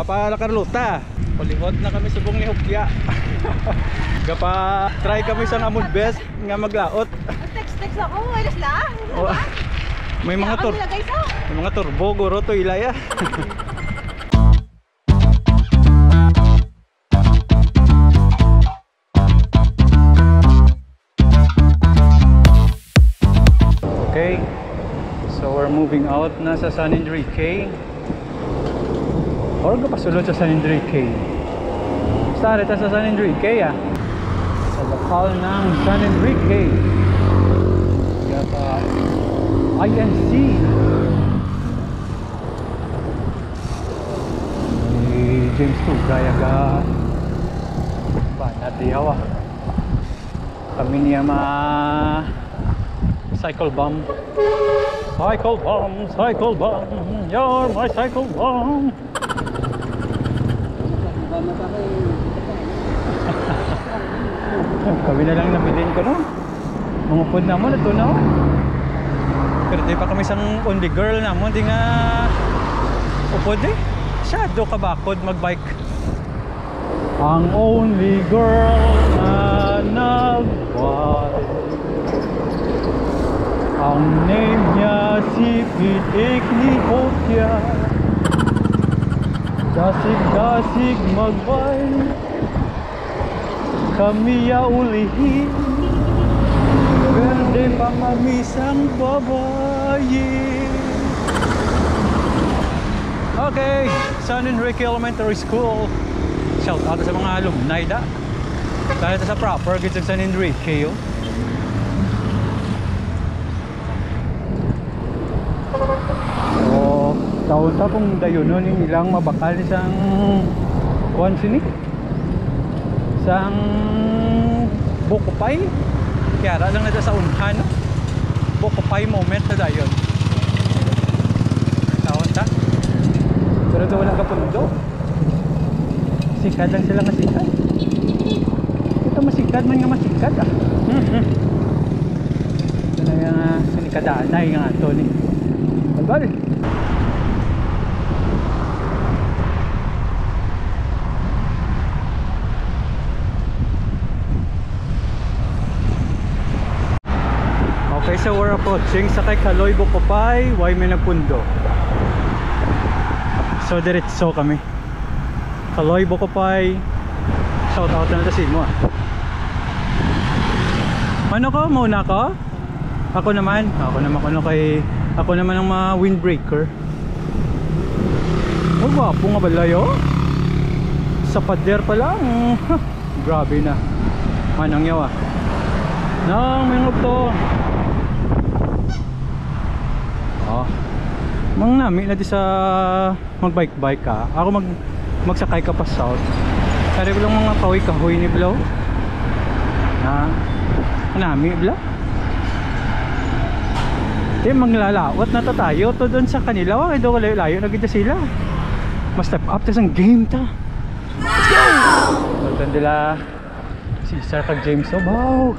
Papa Carlota. Palihot na kami subong ni Hukya. Gapa try kami sa Amod Best nga maglaot. Text ako, ayos lang. May mga may mga turbo guro to ilaya. Okay. So we're moving out na sa San Enrique. Or pasulod sa San Enrique. Start sa San Enrique sa lokal ng San Enrique. Gapa INC. James to gaya ga Banatiyawa. Kami niya cycle bomb. Cycle bomb, you're my cycle bomb. Kami na lang nabilin ko no. Mangupod na mo na to no. Pero di pa kami sang only girl na mo. Di nga upod eh. Shadow ka bakod magbike. Ang only girl na nag-bike, ang name niya si Pitik ni Hokya. Dasig-dasig magbike, kami ya ulihin. Verde pa mamisang babae. Okay, San Enrique Elementary School. Shout out sa mga alumni da. Dahil sa proper gid sa San Enrique yo. So, taon ta kung dayonon yung ilang mabakal isang kuan sini. Sang Bukupay. Kaya lang na sa unhan. Bukupay moment na dayon. Taon ta. Pero doon wala ka pundo. Sikat lang sila nga sikat. Ito masikat man nga masikat ah. Ito na yung sinikadaan na yung ato ni Balbal. Okay, so we're approaching sa kay Kaloy Bukupay, way may nagpundo. So diretso kami. Kaloy Bukupay. Shout out na natin mo ah. Ano ko? Mauna ko? Ako naman ako naman ang mga windbreaker. Oh, gwapo nga balayo. Sa pader pa lang. Grabe na. Manang yawa. Nang mingog to. Oh. Mang nami na di sa magbike-bike ka. Ako magsakay ka pa south. Kaya ko lang mga kahoy-kahoy ni Blow. Ha? Nami Blow. Di manglalaot na to tayo to doon sa kanila. Wala doon layo-layo na gita sila. Mas step up tas ang game ta. Let's go! Doon nila si Sir kag James. Oh, wow!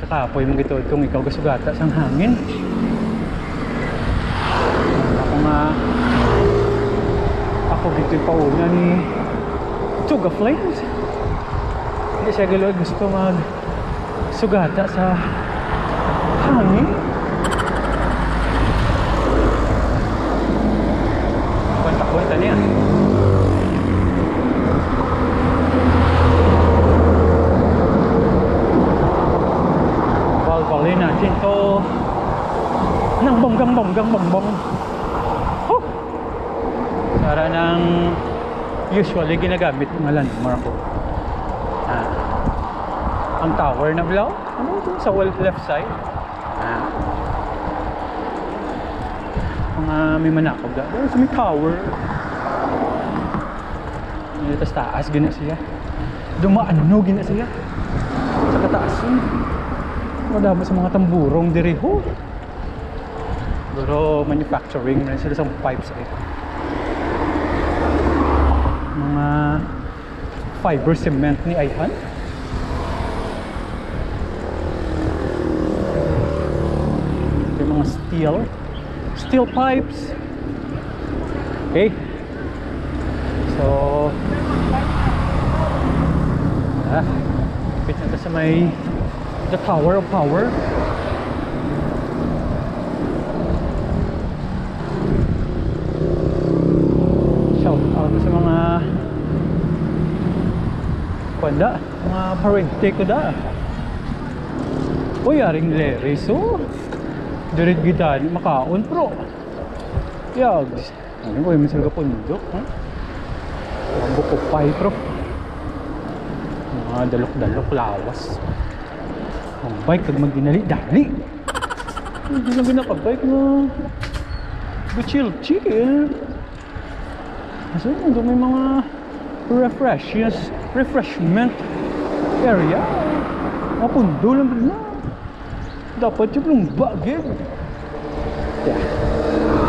Kakapoy mong gito kung ikaw gasugata sang hangin. Ako gito pa una ni Tuga Flames. Hindi siya galoy gusto mag sugata sa hangin. Kwenta niya. Valvalin natin to ng bonggang. Para ng usually ginagamit ng landmark ko. Ang tower na Blow. Ano ito? Sa left side. Mga may manakog da. Sa may tower. Dito sa taas gina siya. Dumaan gina siya. Sa kataas yun. Wala ba sa mga tamburong diri ho. Pero manufacturing na sila sa pipes eh. Mga fiber cement ni Ayhan. Yung mga steel pipes. Okay, So kapit na sa may the Tower of Power. Shout out sa mga kuanda, mga parente ko da. Uy, aring Larry, so dirit gitan makaon pro yags ano ko yung misalga pundok ang buko pay pro mga dalok-dalok lawas ang bike kag magdinali-dali hindi lang ginakabike na chill kasi doon may mga refreshment area mga pundo lang na dapat yung bagay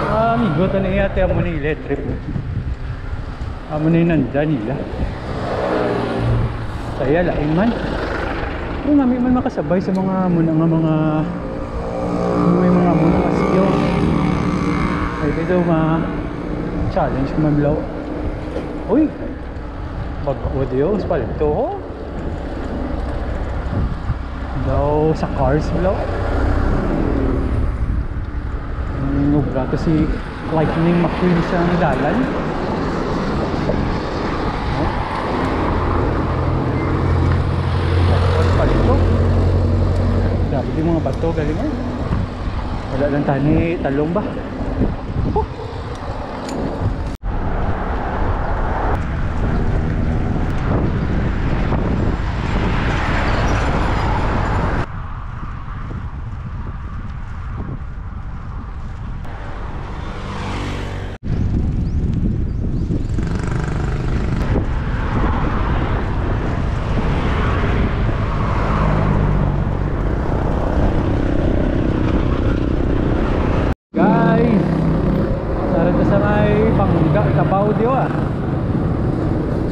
amigo ito na iyate amo na electric amo na nandyan nila saya laing man kung namin man makasabay sa mga muna nga mga may mga muna nga skill ay ito ma-challenge mamlaw uy mag-audio sa palito ho daw sa cars below nubra to si Lightning McQueen sa dalan palito grabe yung mga bato galing wala lang tani talong ba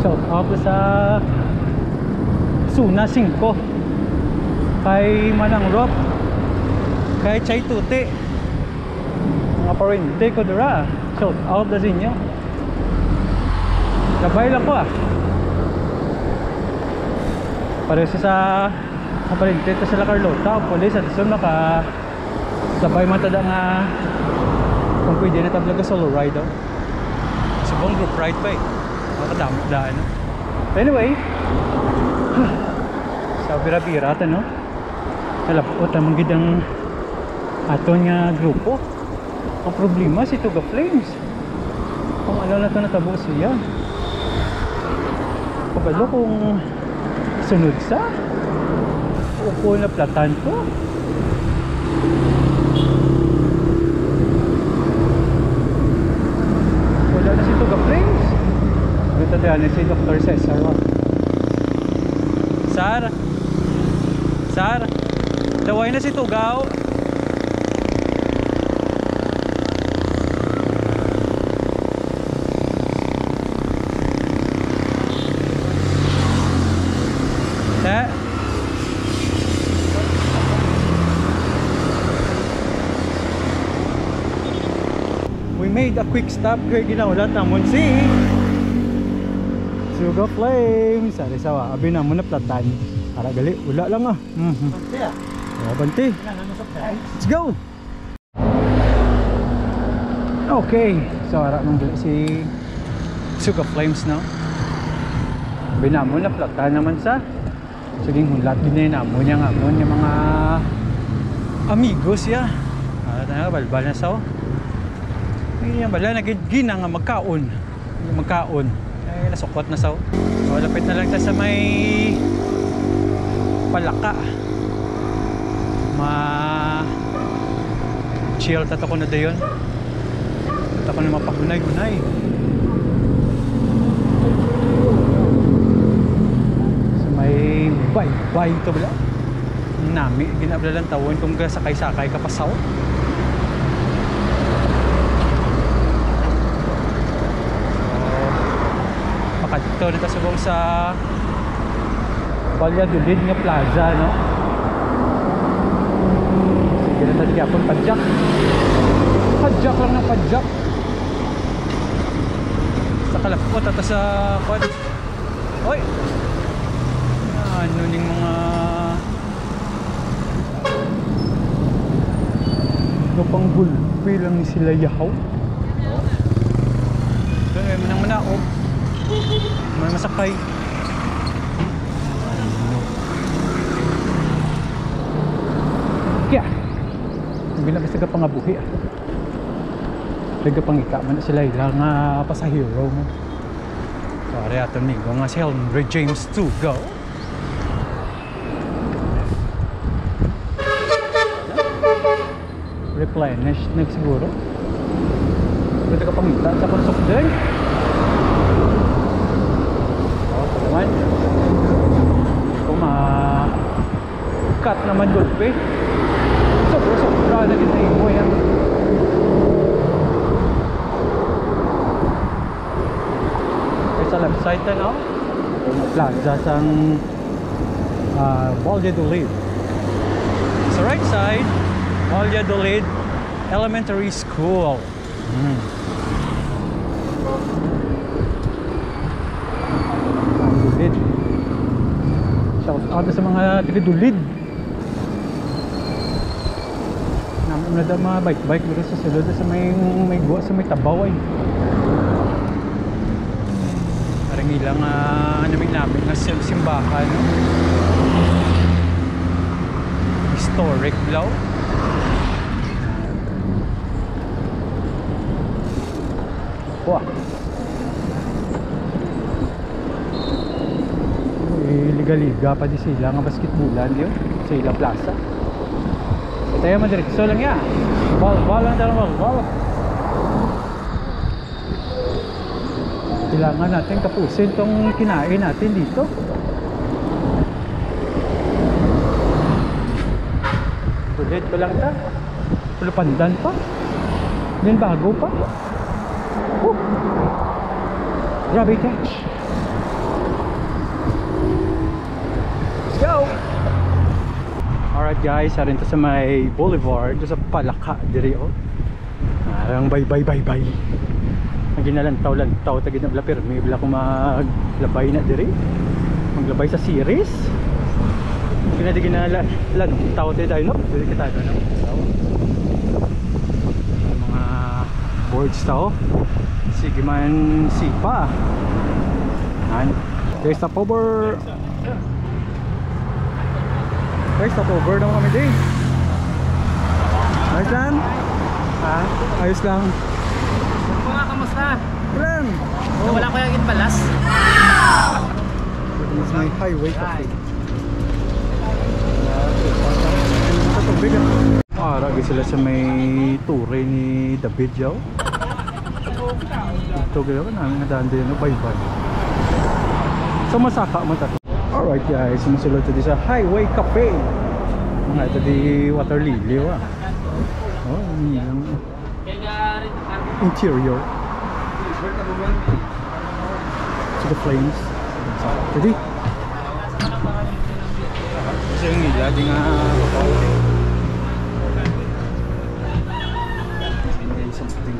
shout out sa Suna 5 kay Manang Rob kay Chay Tuti mga parente ko dira shout out sa inyo gabay lang ko pares sa parente to sa La Carlota police at so naka sabay man tada nga kung pwede na tablaga solo ride daw subong group ride ba makadamot daan anyway sa bira-bira ito no nalapot ang magiging ato nga grupo ang problema si Tuga Flames kung ano na ito natabo siya pagalo kung sunod sa upo na platan ko wala na si Tuga Flames dito tayo si Dr. Cesar Sar daway na si Tugaw we made a quick stop kaya ginaulat namon si Tuga Flames sari sawa abi namon na platan para gali wala lang banti let's go okay so ara nang gali si Tuga Flames no abi namon na platan naman sa saging hulat din na namon yang amon yung mga amigos ya na balbal na sa yan bala nagigina nga magkaon ay nasukot na sa so lapit na lang ta sa may Palaka chill tato ko na dayon tato ko na mapagunay-gunay sa may bay to bala nami ginablalan tawon kung sakay-sakay ka pasaw makadito nito subong sa Valladolid nga plaza no sige na tadi kapon padjak lang ng padjak Sa kalapot at sa kod. Oy! Ano ning mga pang gulpi lang ni sila yahaw. Doon may manang manaog. May masakay. Kaya bilang basta ka pangabuhi ah. Laga pangika man sila ilang pasahero mo. Sorry ato ni nga si Henry James to go. Replenish na siguro. Laga ka pangika sa konsok din. Oh, naman. Kung cut naman gulpe. Sobra na gina mo yan. Sa left side na plaza sang Valladolid. Sa right side Valladolid Elementary School. Valladolid. Shout out sa mga taga-Dulid. Namin na mga bike dito sa sulod sa may guwa sa may tabaw ay. Parang ilang namin na simbahan, no? Historic daw. Wah. Liga-liga pa di sila nga basketballan yun sa Ila Plaza. Tayo madiretso lang ya. Ball lang tayo ball. Kailangan natin kapusin tong kinain natin dito. Ulit pa lang ta. Pulupandan pa. Yan bago pa. Grabe catch. Let's go. Alright guys, harin to sa may boulevard, sa Palaka diri oh. Ang bye. Ginalantaw ta ginabla permi bila ko maglabay na diri. Maglabay sa series. Ginalantaw tayo no. Diri kita no. Mga boards tao. Sige man sipa. There's stop over. Stop over naman kami din. Ayos lang? Ha? Ayos lang. Mga kamusta? Lang. Wala ko yung balas. This is my highway cafe. Lagi sila sa may ture ni David Yao. Ito gano'n namin nadaan din no, bye-bye. So masaka mo tato. Alright guys, sumusulod tayo sa Highway Cafe. Mga ito di water lily wa. Oh, yung interior. So the flames. Jadi kasi yung nila di nga something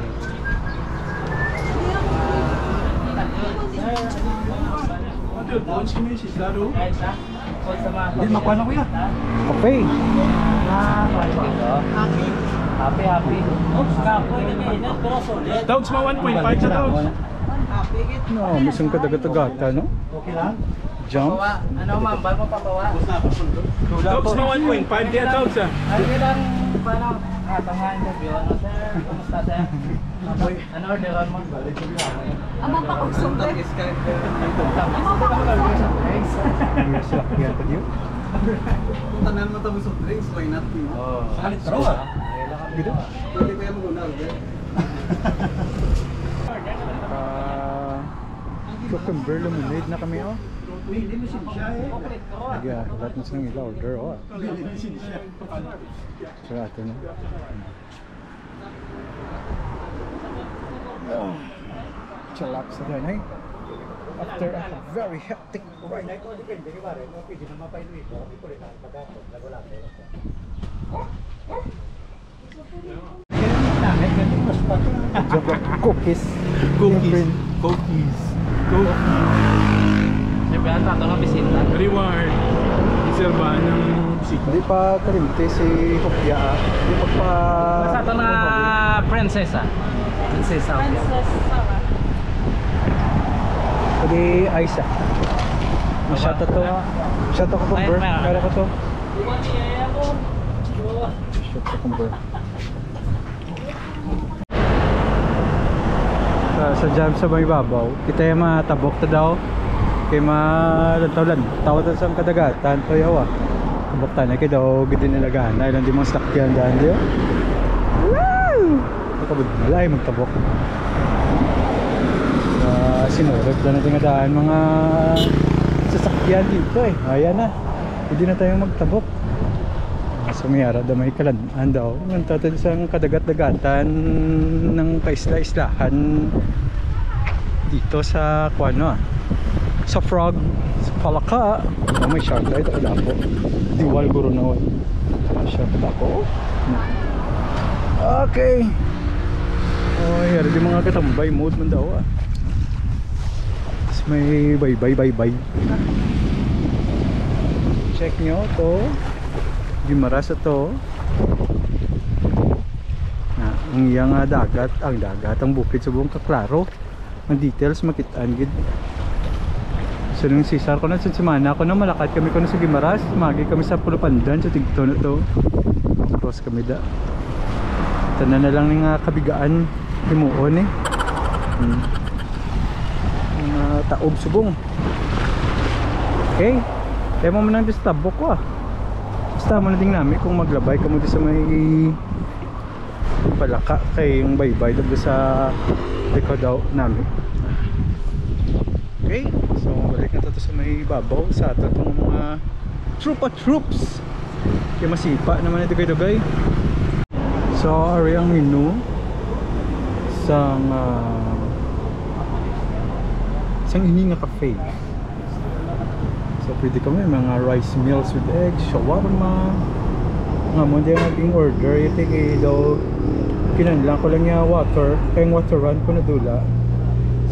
hindi makuha na kuya kape happy Dogs ma 1.5 sa dogs no, misang kadagat-agata no? Okay lang? Jump? Ano ma'am, bago mo papawa? Dogs ma 1.5 diya dogs ah Ay, lang paano? Tangan mo, ano sir? Kumusta sir? Ano orderan mo? Amo pa kong sumber. Yan pa diyo? Tanan mo tamo soft drinks, why not? Salit taro ah gitu? Pwede kaya muna order. Cucumber lemonade na kami oh Hindi mo siya eh. yeah, lahat na silang ila-order oh so ito na chillax na din after a very hectic ride Cookies. Cookies. Cookies. Siyempre, ang tato ng bisita. Reward. Iserbahan ng bisita. Hindi pa kalimti si Hopya. Hindi pa Basta ito na prinsesa. Prinsesa. Princess Sarah. Pwede Aisa. Shot to. Shot to cucumber. Meron ko to. Shot to cucumber. Sa jam sa may babaw, kita yung matabok ta daw. Kay malantaw tawad sa kadagatan to yawa. Tabok ta na kay daw gid nilagahan. Ay lang di mo sakyan daan dio. Woo! Nakabud malay magtabok. Sinurog na natin nga daan mga sasakyan dito eh. Ayan na. Hindi na tayo magtabok. Sumiyara daw may kalandaan daw. Nagtatad sa kadagat-dagatan ng kaisla-islahan dito sa kuano sa Frog, sa Palaka. May shark light wala po. Diwal guro na wala. Shark ako. Okay. Oh, yara di mga katambay mood man daw ah. May bye. Check nyo to. Gimaras ito. Ang iyang dagat, ang bukid sa buong kaklaro. Ang details makitaan gid. So nung Cesar ko na sa semana ko na malakad kami ko na sa Gimaras, magi kami sa Pulupandan sa tigto na to. Cross kami da. Tanan na lang ng kabigaan himuon eh. Taob subong. Okay. Kaya mo man ang distabok ko ah. Basta mo na din namin kung maglabay ka mo sa may Palaka kay yung baybay doon sa likod daw namin. Okay. So balik na to sa may babaw sa ato itong mga troops. Kaya masipa naman ito dugay. So ari ang menu sang isang ini nga cafe. So pwede kami mga rice meals with eggs, shawarma. Nga mo din nating order. Ito kay daw kinanlang ko lang yung water. Kayong water run ko na dula.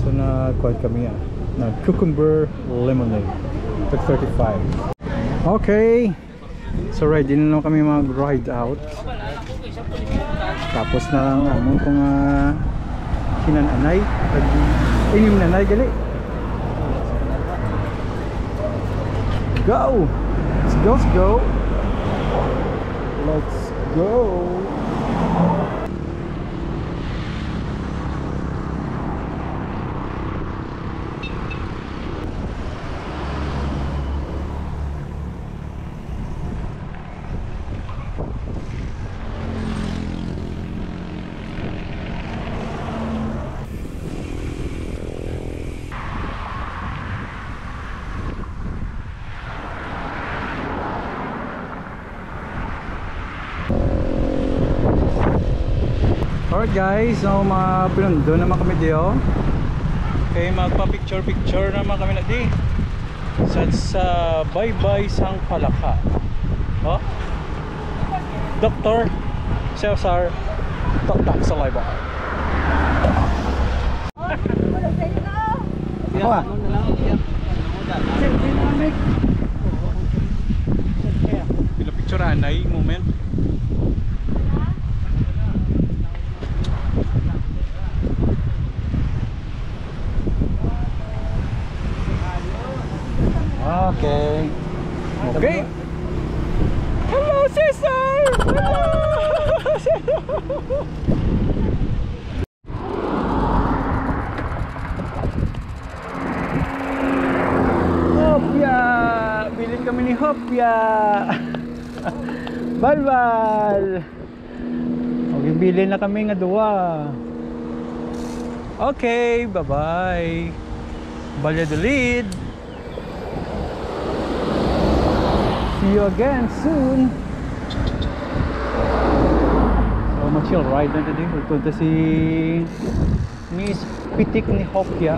So nag-quad kami yan. Cucumber lemonade. Tag 35. Okay. So ready na naman kami mag-ride out. Tapos na lang amon kung kinananay. Inyong nanay gali. Go! Let's go! Let's go! Alright guys, so mapinundo naman kami diyo. Okay, magpa-picture naman kami na di sa Baybay sang Palaka. Oh? Dr. Cesar Taktak Salaiba. Apa? Pila-picture anay moment. Okay. Okay. Hello, Cesar. Hello. Hopya. Bilin kami ni Hopya. Balbal. Okay, bilin na kami nga duwa. Okay, bye-bye. Valladolid. See you again soon. So ma-chill ride na today. Punta si Miss Pitik ni Hopya.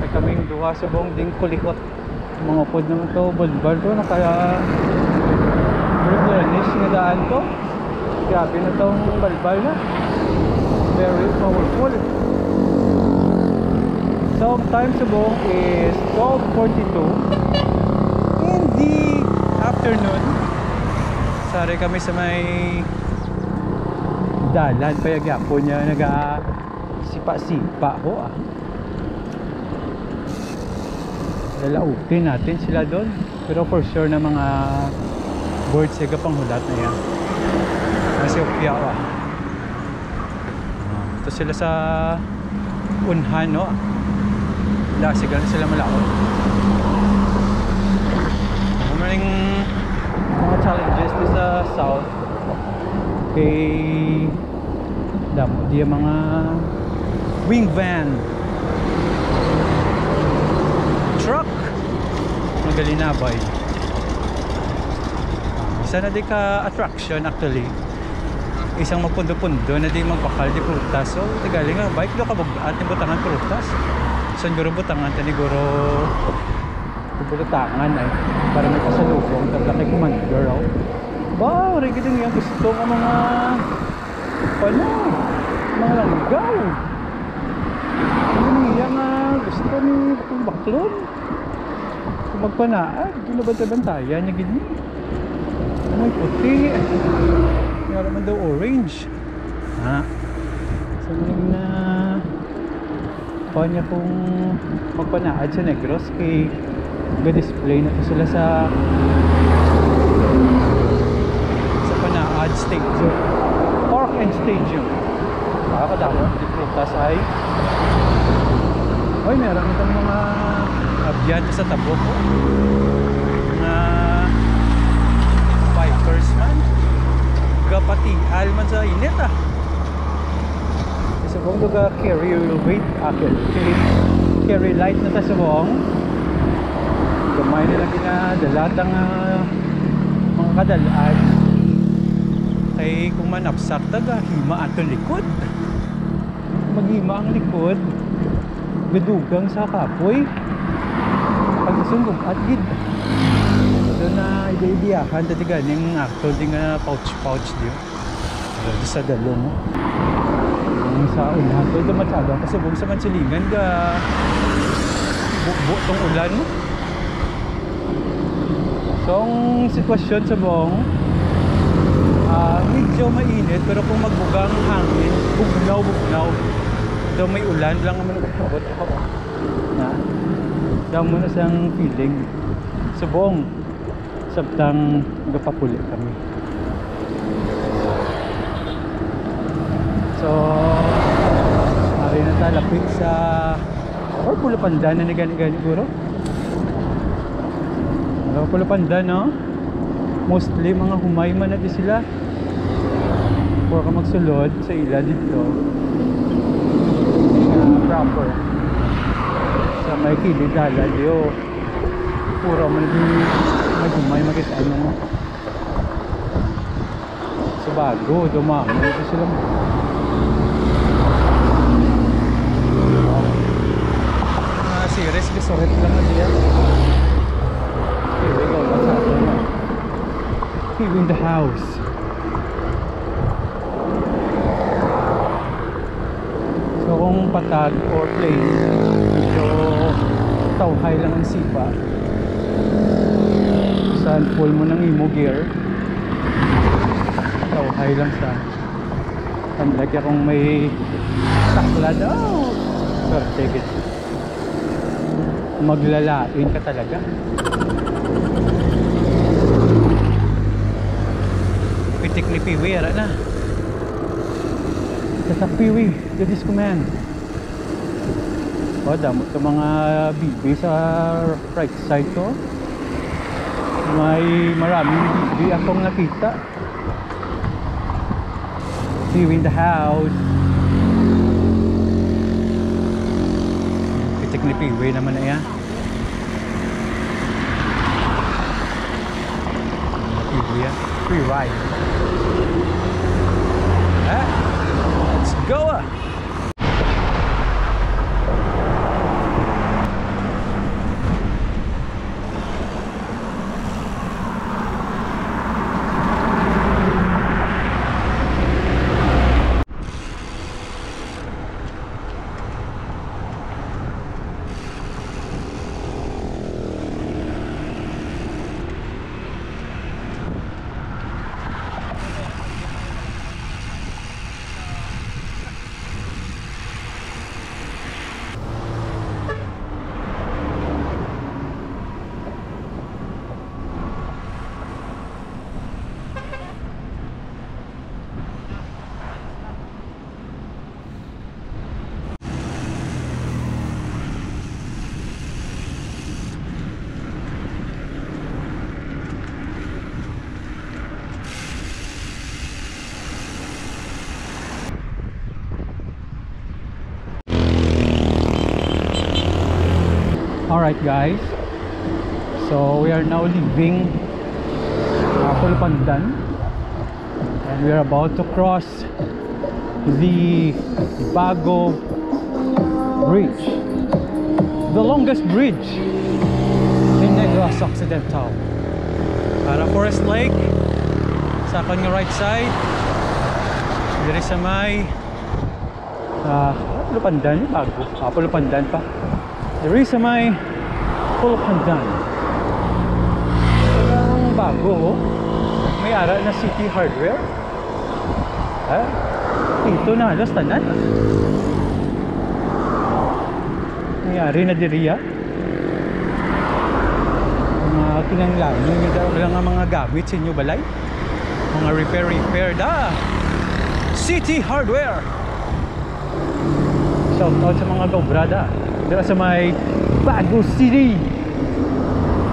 Ay kaming duha sa buong ding kulikot. Mga pod naman to. Bulbar to. Naka-replenish nga daan to. Grabe na tong balbal na. Very powerful. So time subong is 12:42 in the afternoon. Sari kami sa may dalan payagyapo niya naga sipa-sipa ho ah. Lalautin natin sila doon. Pero for sure na mga birds ay kapanghulat na yan. Kasi opya ah. Ito sila sa unhan no. Lasigan sila malaon. Maraming mga challenges sa south. Kay damo diya mga wing van, truck, magalinabay. Isa na di ka attraction actually. Isang mapundo-pundo na di magpakal di prutas. So tigali nga bike do ka bugat ni butangan prutas. So guro butangan tani guro butangan ay para may kasalubong tabla kay commander raw. Wow, rin din yung gusto ng mga ano, mga langgaw. Ano niya nga gusto ni baklon. Kung magpanaad, ginabanta-bantayan niya gini. Ano yung puti? Nga naman daw orange. Ha? So na pa niya kung magpanaad sa Negros kay ga-display na po sila sa Panaad Stadium, Park and Stadium. Nakakadamon di prutas ay oy meron itong mga abyan sa tabo ko, mga bikers man gapati alman sa init ah. Subong duga carry weight akil carry light na ta subong gamay nila ginadalatang mga kadalaan. Kay kung manapsak taga hima atong likod, maghima ang likod gadugang sa kapoy pagsunggog at gid doon na ibiyakan dati ganing actual di nga pouch diyo doon sa dalong ang sa ulan doon matsaba kasi buong sa mansilingan ga bukbo tong ulan mo. So ang sitwasyon sa buong medyo mainit pero kung magbugang hangin, bugnaw daw may ulan lang naman nagkabot ako na daw mo na siyang feeling subong sabtang gapapuli kami. So mari na tayo lapit sa or Pulapandan na gani guro Pulapandan no. Mostly mga humayman na di sila for ka magsulod sa ila dito proper sa may kilid dala diyo puro man di humay makisaan mo sa bago dumami di sila series bisoret lang na diya. Here we go, what's happening? Here in the house. So kung patag or plain, medyo tawhay lang ang sipa. Saan full mo ng imo gear, tawhay lang sa unlike kung may taklad, perfect. Maglalain ka talaga. Pitik ni Piwi, ara na. Kasak Piwi, the disco man. O, damot sa mga bibi sa right side ko. May maraming bibi akong nakita. Piwi in the house. Pitik ni Piwi naman na yan. Piwi yan. Free ride. Let's go! Alright guys, so we are now leaving Pulupandan and we are about to cross the Bago Bridge, the longest bridge in Negros Occidental. Para Forest Lake sa kanyang right side, diri sa may Pulupandan, Bago, Pulupandan pa. Diri sa may Pulupandan. Ang Bago, may ara na City Hardware. Ito na halos tanan. May ari na diriya. Mga kinanglan nyo lang ang mga gamit sa inyo balay. Mga repair da. City Hardware. Shout out sa mga gobrada dira sa may Bago City.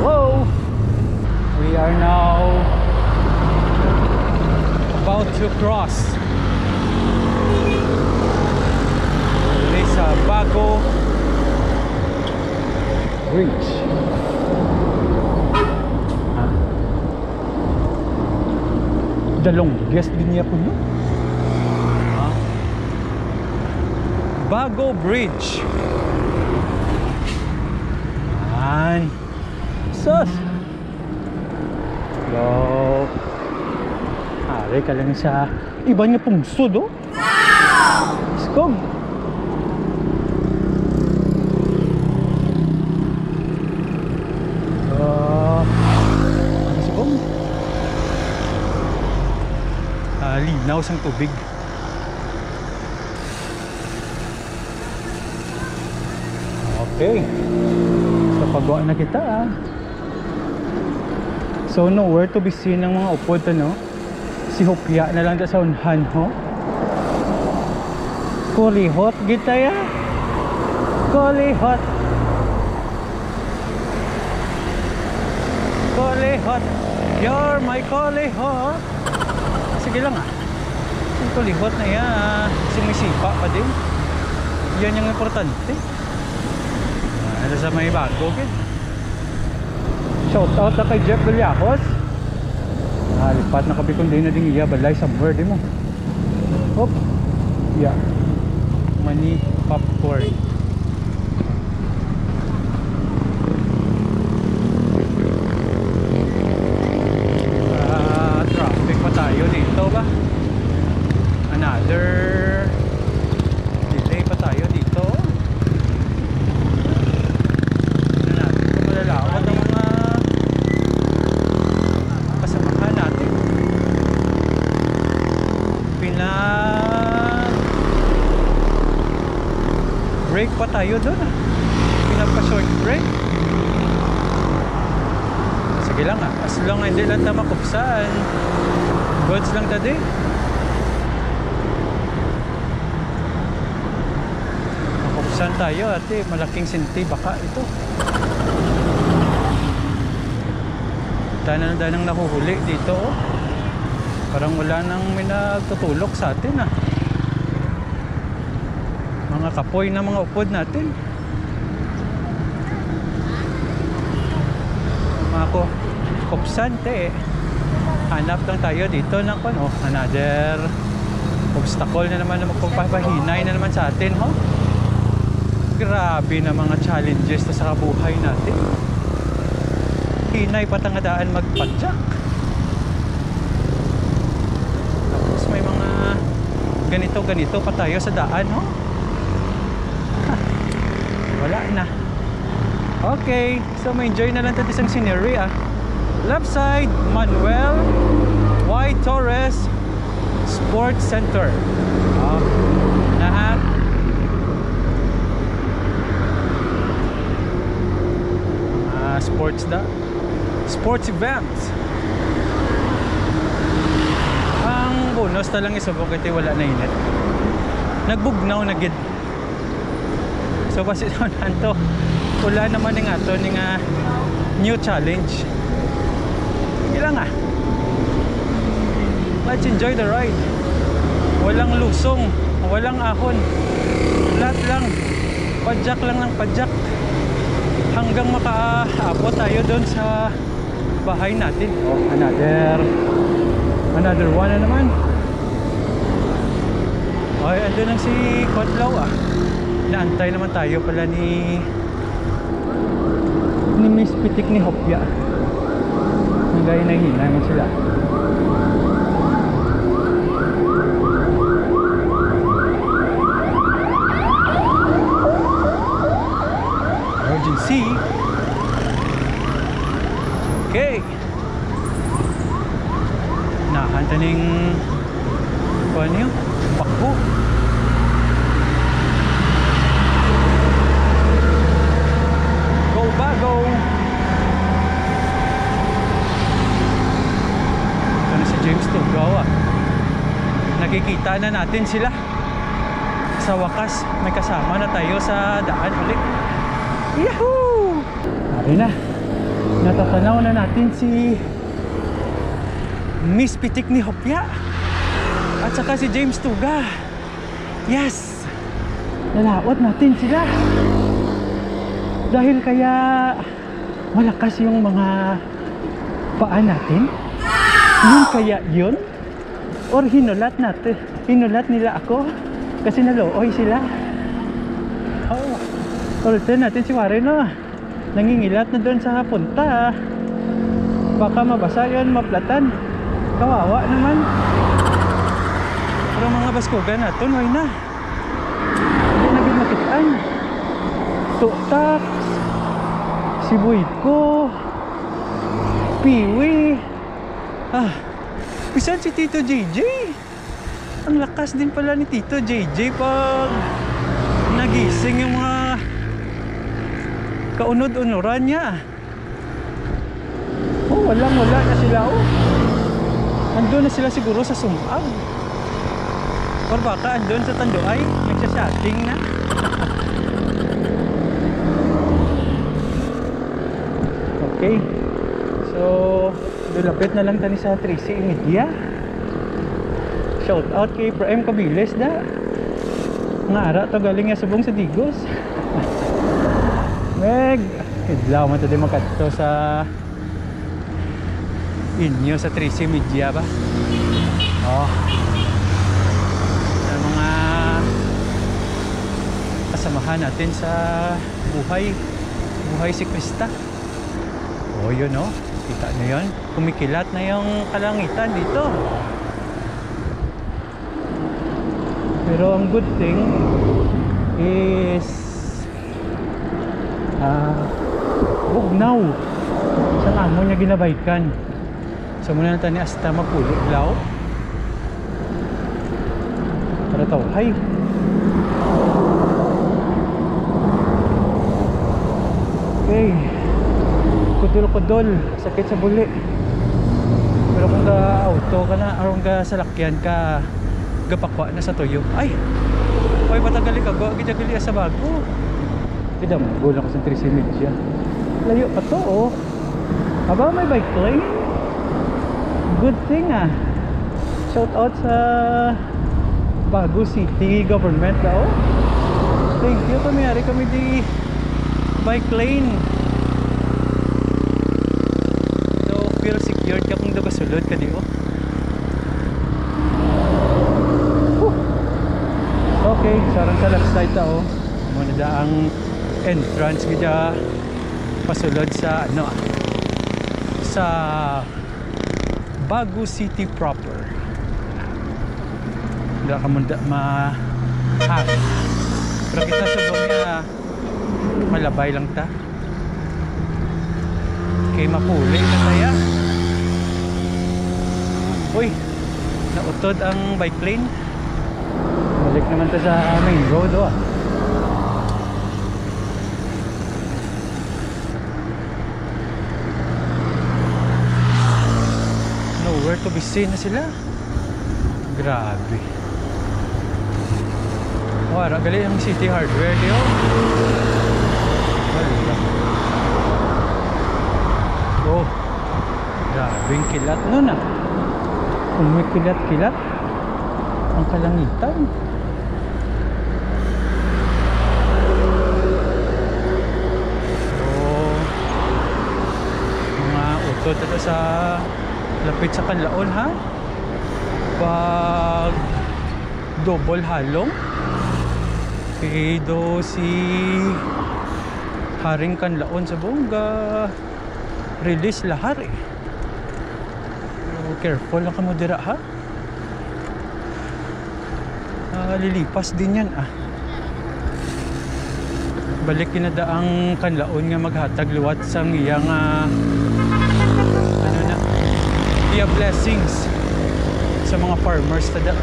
Whoa! We are now about to cross this Bago Bridge. The longest din niya po no? Bago Bridge. Ayan. Sus! Hello. Hari ka lang sa iba niya pong sudo. Skog. Ano skog? Linaw sang tubig. Okay. So pagwa na kita So nowhere to be seen ng mga upod ano. Si Hopya na lang sa unhan ho. Kulihot kita ya. Kulihot. Kulihot. You're my kulihot. Sige lang Yung kulihot na yan. Sumisipa pa din. Yan yung importante. Ano sa may Bago kin. Shout out na kay Jeff Villajos. Lipat na kabi kung di na ding iya balay somewhere di mo. Hop. Yeah. Mani popcorn. Traffic pa tayo dito ba? Another delay pa tayo dito. Malalawad ang mga kasamahan natin. Break pa tayo doon pinapa-short break. Sige lang as long hindi lang tayo makupsan. Goods lang tadi. Makupsan tayo ate, malaking sinti baka ito. Tanan nang nahuhuli dito Parang wala nang may nagtutulok sa atin Mga kapoy na mga upod natin. Mga kopsante hanap lang tayo dito ng another obstacle na naman na magpapahinay na naman sa atin Grabe na mga challenges na sa kabuhay natin. Hinay patangadaan magpadyak. Tapos may mga ganito pa tayo sa daan Wala na. Okay, so may enjoy na lang tayo isang scenery Left side, Manuel Y. Torres Sports Center. Lahat sports events. Ang bonus na lang isubok ito wala na init. Nagbugnaw na gid. So kasi nanto wala naman ng ato ng new challenge. Ilang let's enjoy the ride. Walang lusong, walang ahon. Lahat lang padjak lang ng padjak. hanggang makaabot tayo doon sa bahay natin. Oh, another one na naman. Ay, andun lang si Kotlaw ah. Naantay naman tayo pala ni Miss Pitik ni Hopya. Hanggang nahihina naman sila. Emergency. Okay. Nakahanta ng ano yun? Bakbo. Go Bago. Ito na si James Tugawa. Nakikita na natin sila. Sa wakas may kasama na tayo sa daan ulit. Yahoo! Ari na. Natatanaw na natin si Miss Pitik ni Hopya at saka si James Tuga. Yes! Nalaot natin sila. Dahil kaya malakas yung mga paa natin. Yun kaya yun? Or hinulat natin? Hinulat nila ako kasi nalooy sila. Oh, ulitin natin si Warren no. Nangingilat na doon sa punta. Baka mabasa yun, maplatan. Kawawa naman. Pero mga baskugan natin, why na? Hindi naging makitaan. Tuktak, si Buiko, Piwi. Ah, pisan si Tito JJ. Ang lakas din pala ni Tito JJ pag nagising yung mga kaunod-unuran niya. Oh, wala na sila oh. Andun na sila siguro sa Sumab. Or baka andun sa Tanduay, nagsha-shotting na. Okay. So, dulapit na lang tani sa 3C Media. Shout out kay Prem Kabiles da. Nga ara to galing nga subong sa Digos. Meg, idlaw man to di makadto sa inyo sa 3C Media ba? Oh. Sa mga kasamahan natin sa buhay si Krista. Oh, yun oh. Kita nyo yun? Kumikilat na yung kalangitan dito. Pero ang good thing is bugnaw sa amo niya ginabaykan. So muna natin ni Asta mapulo blaw para to hay okay kudol sakit sa buli. Pero kung ga auto ka na aron ga salakyan ka gapakwa na sa tuyo ay patagali ka go gidagali sa bago. Kita mo, gulang ko sa 3C Media. Layo pa to oh. Aba may bike lane. Good thing ah. Shout out sa Bago City Government daw. Thank you, kumiyari kami di bike lane. So feel secured ka kung nagasulod ka di oh. Okay, sarang sa left side ta oh. Muna da ang entrance kaya pasulod sa ano sa Bago City proper. Hindi ka munda pero kita subong niya malabay lang ta kay mapuling na tayo. Uy, nautod ang bike lane. Balik naman ta sa main road oh. Nowhere to be seen na sila. Grabe. Wala gali ang City Hardware diyo. Wala. Oh. Grabing kilat nun ah. Kung may kilat-kilat ang kalangitan. Sugod ito sa lapit sa Kanlaon ha. Pag double halong Pido si Haring Kanlaon sa Bongga. Release lahar eh. Pero careful lang ka mo dira ha. Lilipas din yan ah. Balik kinada ang Kanlaon nga maghatag luwat sa iyang ano na iya blessings sa mga farmers tada.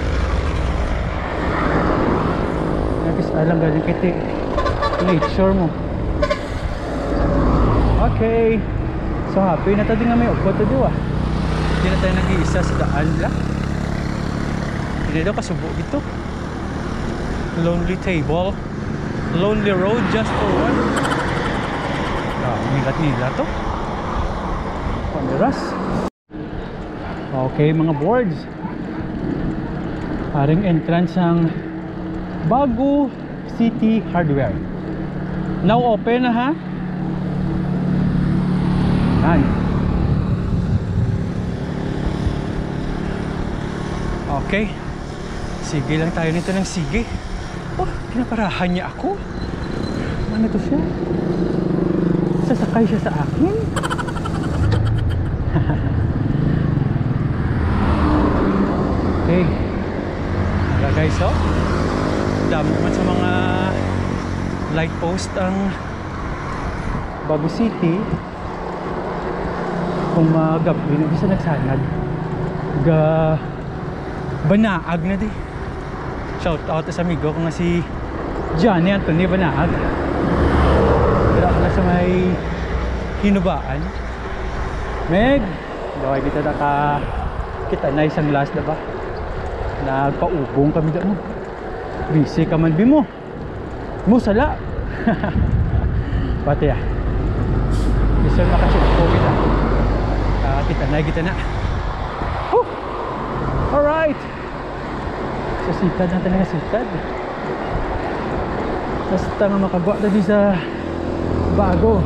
Nagis alang galing kiti nature mo. Okay, so happy na tayo nga may upot to do ah. Hindi na tayo nag-iisa sa daan lang. Hindi daw kasubo ito. Lonely table, lonely road just for one. Nilat-nila to. Panderas. Okay mga boards. Haring entrance ng Bagu City Hardware. Now open na ha. Yan. Okay. Sige lang tayo nito ng sige. Oh, pinaparahan niya ako. Ano to siya? Sasakay siya sa akin? Okay. Aga guys, oh. Dami naman sa mga light post ang Bagu City. Kung magabi na bisa nagsanag banaag na di. Shout out sa amigo ko nga si Johnny Anthony Banaag. Dira na sa may hinubaan. Meg, daway kita kita na isang last na ba? Nagpaubong kami da mo. Busy ka man bimo. Musala. Pati ah. Bisa makachukpo kita. Kita na. Whew! Alright. Sa sitad natin nga sitad. Basta nga makagwa na di sa Bago.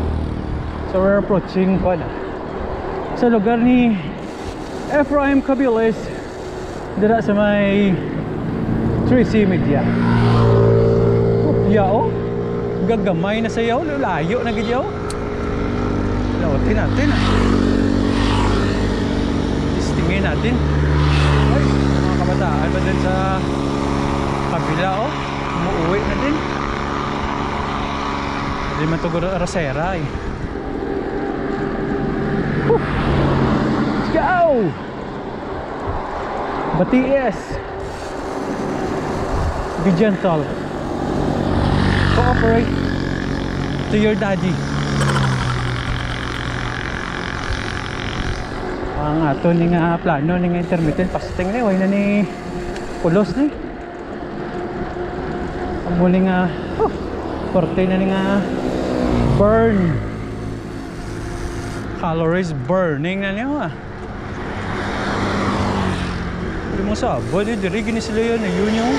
So we're approaching sa lugar ni Ephraim Cabiles. Dira sa may 3C Media. Yao. Gagamay na sayaw. Layo na gidyaw. Lautin natin ah. Tingin natin. Ay, mga kabataan ba din sa kabila oh. Umuuwi na din. Hindi man ito rasera eh. Let's go! Baties. Be gentle. Cooperate to your daddy. Ang ato ni nga plano ni nga intermittent fasting na way na ni pulos ni. Ang muli nga korte na ni nga burn calories burning na niya. Hindi mo sabod diri gini sila yun na yun yung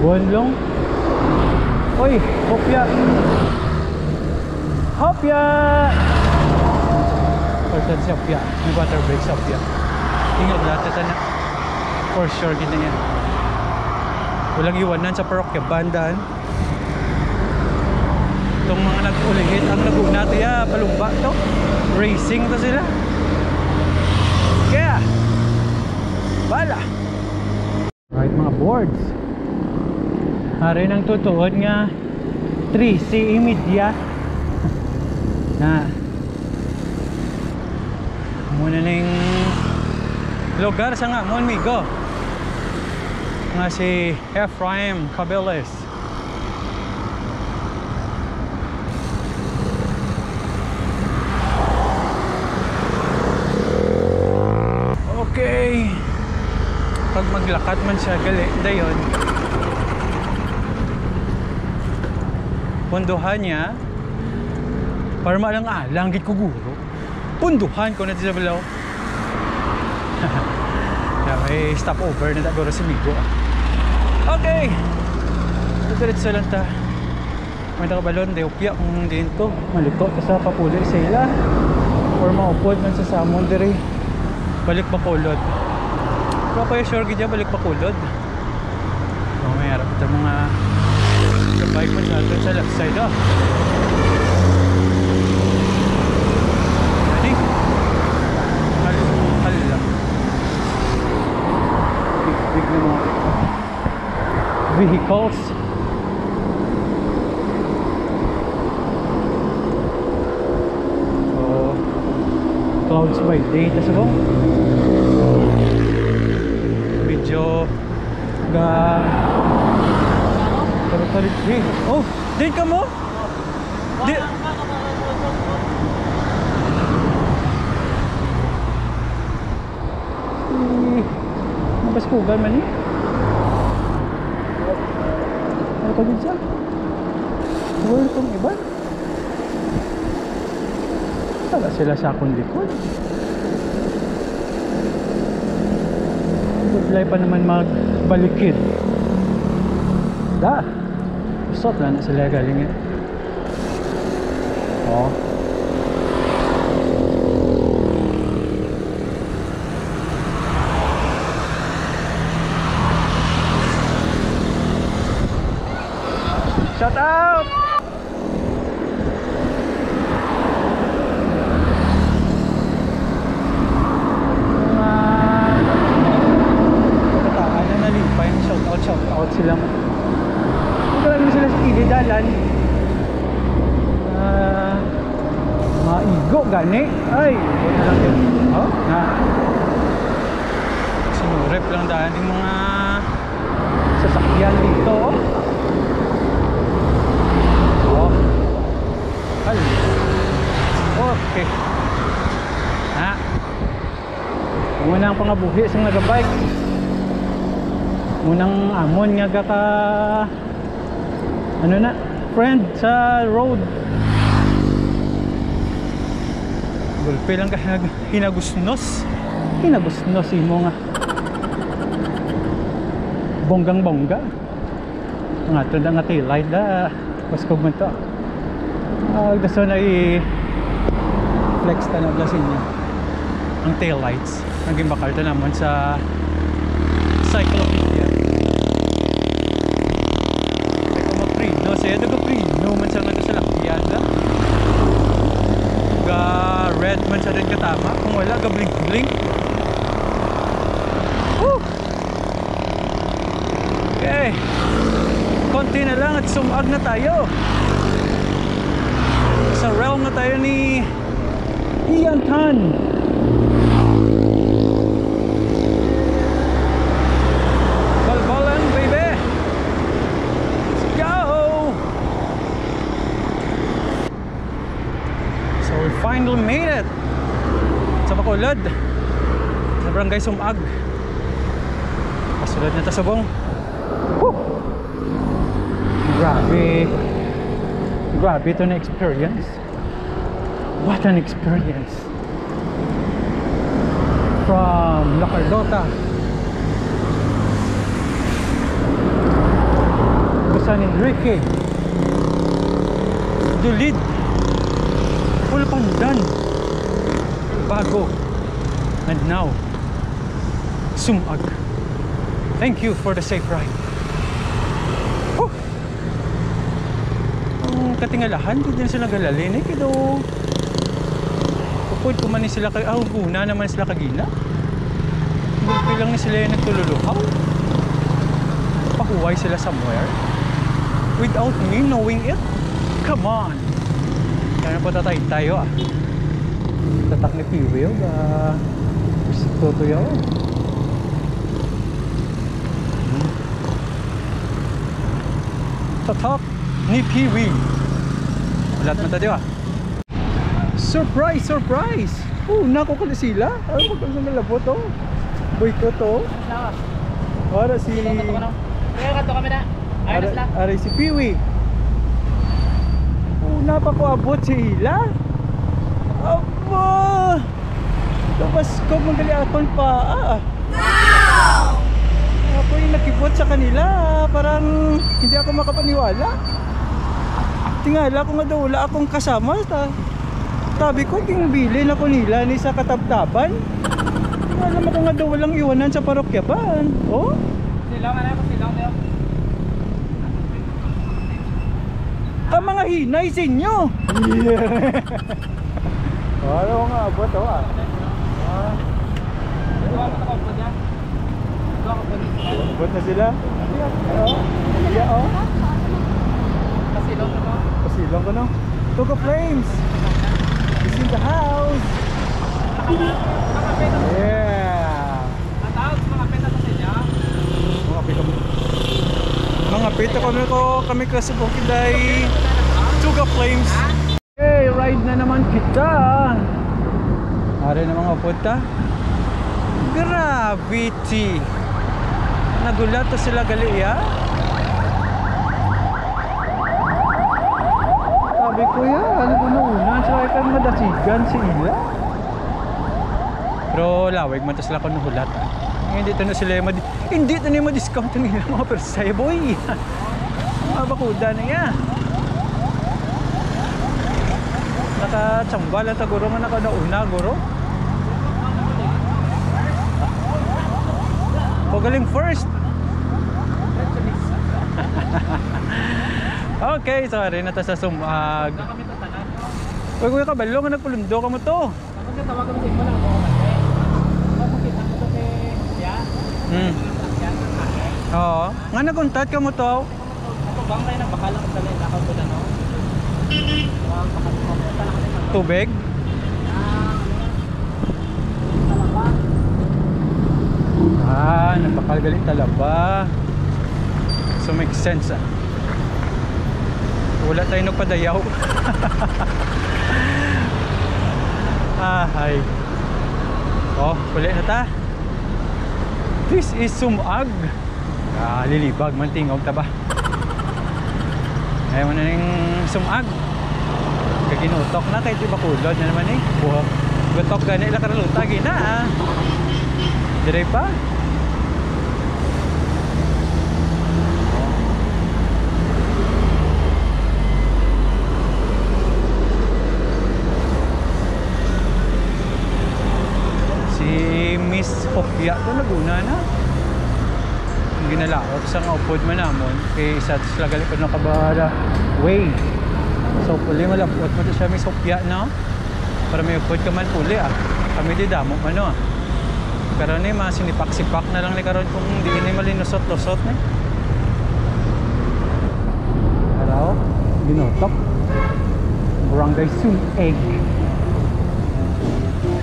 Bonlong. Oy, hopya. Hopya. Portan si hopya. May water break sa hopya. Tingnan lahat ito na. For sure kita yan. Walang iwanan sa parokya bandaan. Itong mga nag-uligit ang naguna ito ya. Palumba to. Racing to sila. Kaya bala. Right mga boards. Hari nang tutuod nga 3C Media na muna ning lugar sa nga mon migo nga si Ephraim Cabiles. Okay, pag maglakad man siya gali dayon punduhan niya para malang langgit ko guro punduhan ko na sa balaw. May stop over na dagoro si Migo Okay. Diretso lang ta. May nakabalon, di upya kung din to. Maliko ta sa papuli sila. Or maupod man sa samon diri. Balik Bacolod. Pero kayo sure gid balik Bacolod. Oh, may harap ito mga bike mo sa left side ah. Ready? Hala. Big na mga vehicles. Clouds by day tas ako medyo talit oh din ka mo di mabaskugan man eh ano ka din siya wala itong iba wala sila sa akong likod. Budlay pa naman magbalikid. Usot lang na sila galing eh. Oh. Shout out! Shout out sila. Marami sila sa ilidalan. Maigo gani. Ay, wala lang yun. Oh, na. Sinurep lang dahil yung mga sasakyan dito. Oh. Ay. Okay. Ha. Muna ang pangabuhi sa nagabike. Unang amon nga ka ano na friend sa road gulpe lang ka hinagusnos imo nga bonggang bongga nga ito na nga taillight na paskog man to gusto na i-flex ta na blasin niya ang taillights naging bakal ta naman sa cyclopedia. Eko magprino, saya daga prino man sa nga sa lakyan da. Ga red man sa rin katama, kung wala ga blink blink. Okay. Konti na lang at sumag na tayo. Sa realm na tayo ni Ian Tan. Finally made it sa Bacolod sa barangay Sumag. Pasulad na tasabong. Grabe ito na experience. What an experience. From La Carlota to San Enrique, Dulid, Pandan, Bago, and now Sumag. Thank you for the safe ride. Ang katingalahan di din sila galalin eh, pero pupod ko man ni sila kay una naman sila kagina. Bilang ni sila yung nagtululuhaw, pahuway sila somewhere without me knowing it. Come on. Kaya po tatay tayo ah. Tatak ni Piwi yung toto yun. Tatak ni Piwi. Lahat mo tayo ah. Surprise! Surprise! Nako ka na sila. Ano ba kung nalabo to? Boy ko to. Para si... Kaya kato kami na. Ayos lang. Aray si Piwi. Napakuabot sila. Aba! Tapos ko magali akong paa. Wow! ako'y nakibot sa kanila. Parang hindi ako makapaniwala. Tingala ko nga daw wala akong kasama. Sabi ko, bilin ako nila ni sa katabtaban. Tingala mo ko nga daw walang iwanan sa parokyaban. Oh? Silang, ano yung silang daw? Ang mga hinay sa inyo. Yeah. Ano nga abot oh ah. Dua ka po dyan. Dua ka po dyan. Abot na sila. Yeah oh. Pasilong na mo. Pasilong ko no. Tuga Flames is in the house. Yeah. Matawag mga peta sa siya. Mga pita kami kasi Bukiday Tuga Flames. Hey, ride na naman kita. Ari na mga puta. Gravity. Nagulat to sila gali ya. Sabi ko ya, ano ko na una, so ay kan madasigan si ila. Pero lawig man to sila ko nahulat. Hindi to na sila hindi to na ma-discount ng ilang mga persay boy. Mga bakuda na ya. Naka-tsamba lang ta guro nga naka-nauna guro. Galing first. Okay, sorry na ta sa sumag. Uy, kuya kabalo nga nagpulundo ka mo to. Ako nga tawagan mo sa imo lang ako kasi. Makita mo to kay ya. Oo. Nga naguntat ka mo to. Ako bang may nabakala ko sa lakaw ko na no. Tubig. Nagpakal galit talaba. So makes sense ah. Wala tayo nagpadayaw. Hay. Oh, ulit na ta. This is Sumag. Lilibag man tingog ta ba. Ayaw na ng Sumag. Kaginutok na kahit iba kulod na naman eh. Buhok. Gutok gani ila karaluta gina ah. Dire pa. Hopya to Laguna na. Ginalaot sa nga upod man namon kay isa sila gali pa nakabala way. So puli malapot mo to siya Miss Hopya na. Para may upod ka man puli ah. Kami di damo man no. Karon ni mga sinipak-sipak na lang ni karon kung di ni malinusot-lusot ni. Hello. Ginotok. Barangay Sumag.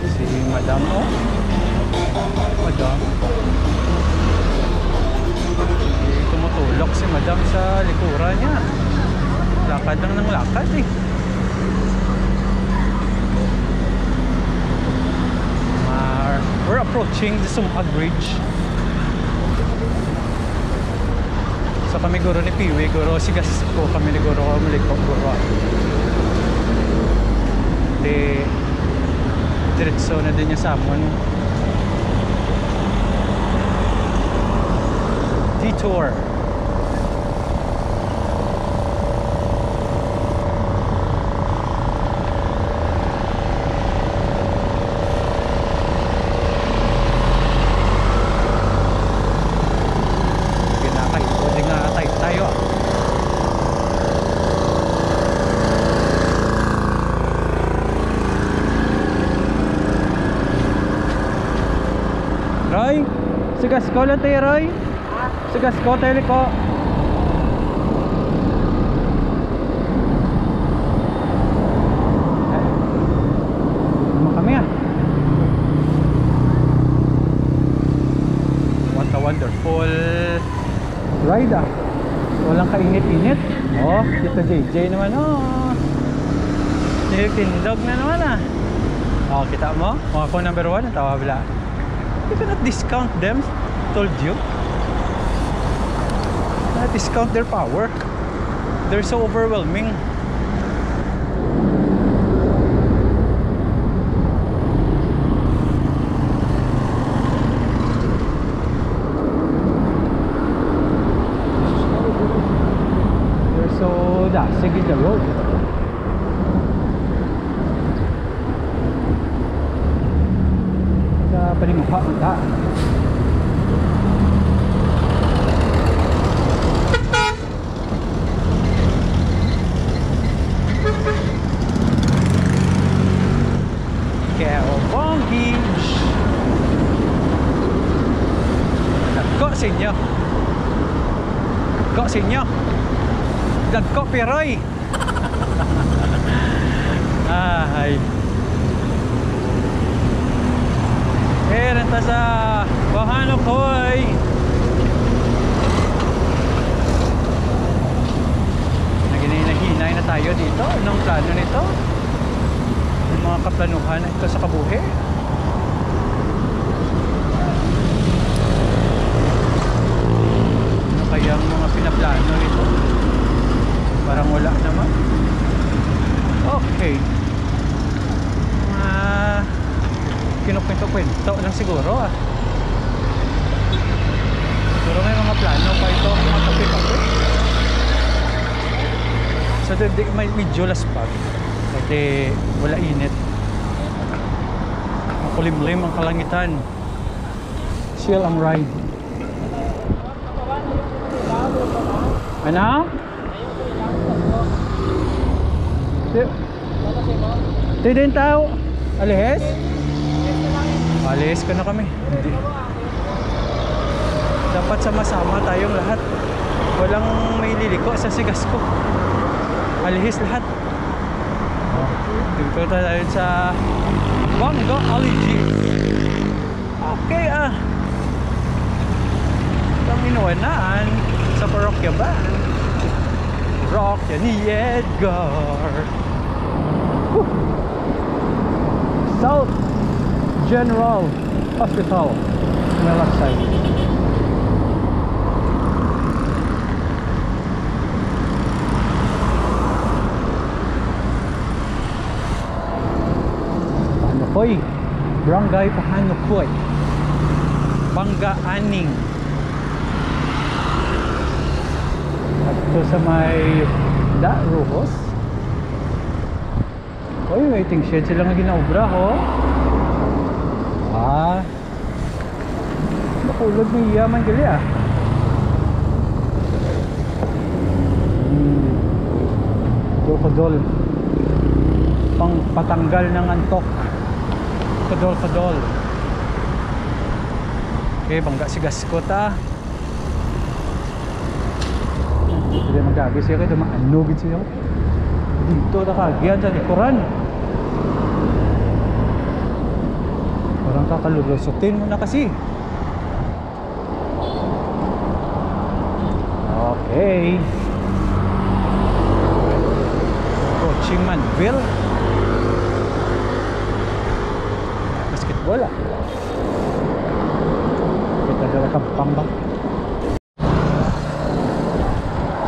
Si Madam oh. Madam. Tumutulok si Madam sa likuran niya. Lakad lang ng lakad eh. We're approaching the Sumag Bridge. So kami guro ni Piwi, guro si Gasko, kami ni guro maliko guro. Diretso na din niya sa amon. Detour. Roy, sigas ko lang tayo Roy. Sigas ko tayo liko. Naman kami ah. What a wonderful ride ah. Walang kainit-init. Oh, dito JJ naman oh. Tindog na naman ah. Oh, kita mo? Oh, ako number 1 ang tawa bila. You cannot discount them. Told you. Not discount their power. They're so overwhelming. Manda. Keobongi. Dagko sa inyo. Dagko sa inyo. Dagko piroy. Ay. Renta sa Bahano Koy. Naginay na tayo dito. Anong plano nito? Yung mga kaplanuhan ito sa kabuhi. Ano kaya ang mga pinaplano nito? Parang wala naman. Okay. Kinukwento-kwento lang siguro Siguro may mga plano pa ito, mga kape-kape. So may medyo laspag kasi wala init, makulimlim ang kalangitan. Chill ang ride. Ano? Ito din tao. Alihes? Alihes ko na kami. Hindi. Dapat sama-sama tayong lahat. Walang may liliko sa sigas ko. Alihis lahat. Dito tayo sa Bangga Aligi. Okay Itong inuwanaan sa parokya ba? Parokya ni Edgar. South General Hospital, Malaksay. Pahanokoy, Barangay Pahanokoy, Bangga Aning. At ito sa may Ruhos. Oy, waiting shed sila nga ginaobra Nakulog ng yaman gali Kadol pang patanggal ng antok. Kadol. Okay, bangga si gaskot Hindi magagis siya kayo, maanugid siya dito nakagyan sa likuran. Parang kakalulusutin mo na kasi. Okay. Coaching Manville. Basketball Kita dala kampang ba?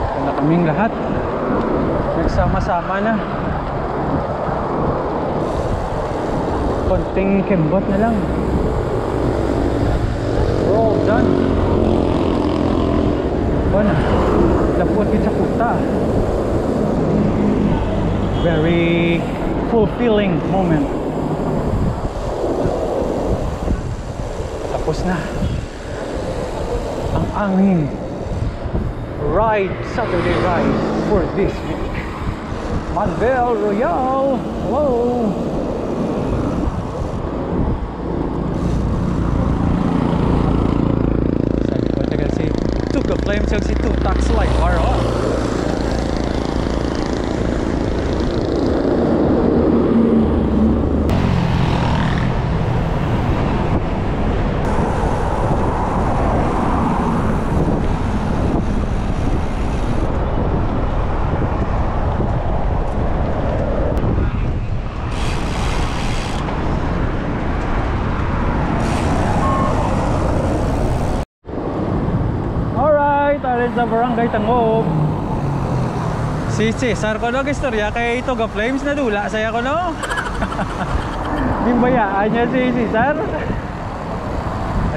Ito na kaming lahat. Nagsama-sama na. Konting kembot na lang. We're all done. Bona, lapot sa kuta. Very fulfilling moment. Tapos na ang aming Saturday ride for this week. Manvel Royal. Hello. Sabi ko tagal si Tuka Flames yung si Tutak Slide Bar sa Barangay Tangob. Si Cesar ko istorya kay ito ga Flames na dula saya ko no. Dimbayaan niya si Cesar.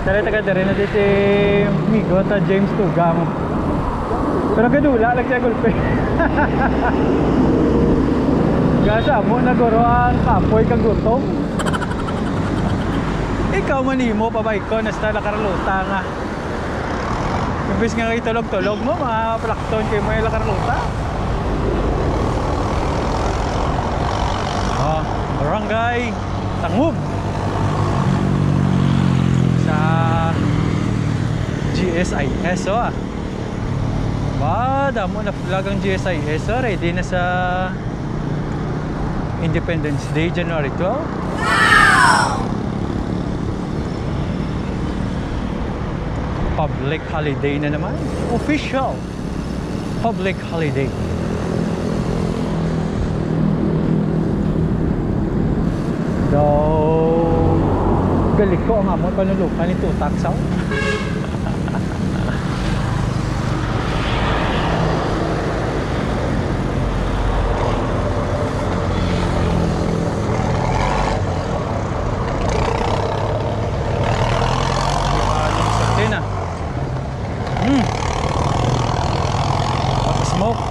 Taga na din si Migo ta James Tugam. Pero kadula lang siya gulpe. Gasa mo nagoro ang kapoy kag gutom. Ikaw manimo pabay ko nasta nakaraluta nga. Imbis nga kayo tulog-tulog mo, mga plakton kayo mo yung nakaraluta. Barangay Tangub sa GSIS ba damo na flag ang GSIS ready na sa Independence Day January 12. Public holiday na naman, official public holiday. Galit ko ang amon panulukan nito taksaw. Smoke.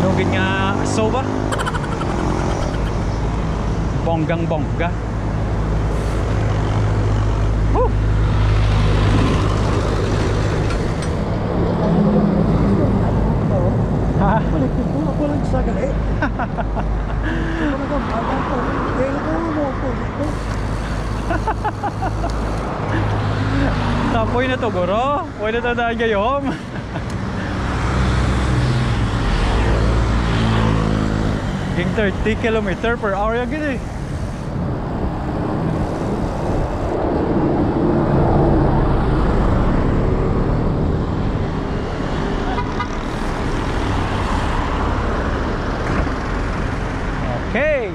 Nugin nga soba. Bonggang bongga. Woo! Ha? Ako lang sa gali. Ako lang kampagan ko. Kaya ko mo po. Tapoy na to guro. Pwede na daan gayom. Ging 30 km/h ya gini. Okay.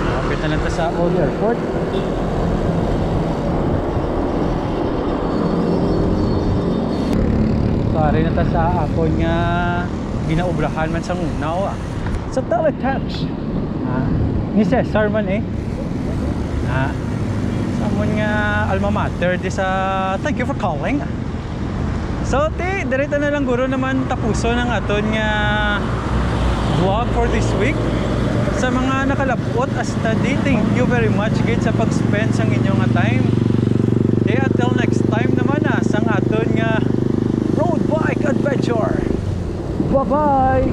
Kapit na lang ta sa Old Airport. Pare na ta sa akon nga ginaubrahan man sa unaw sa teletext. Ni Cesar man sa mon nga alma mater di sa thank you for calling. So direta na lang guro naman tapuso ng aton nga vlog for this week. Sa mga nakalabot hasta di, thank you very much gid sa pag-spend sang inyong time. Until next time naman sang aton nga road bike adventure. Bye-bye!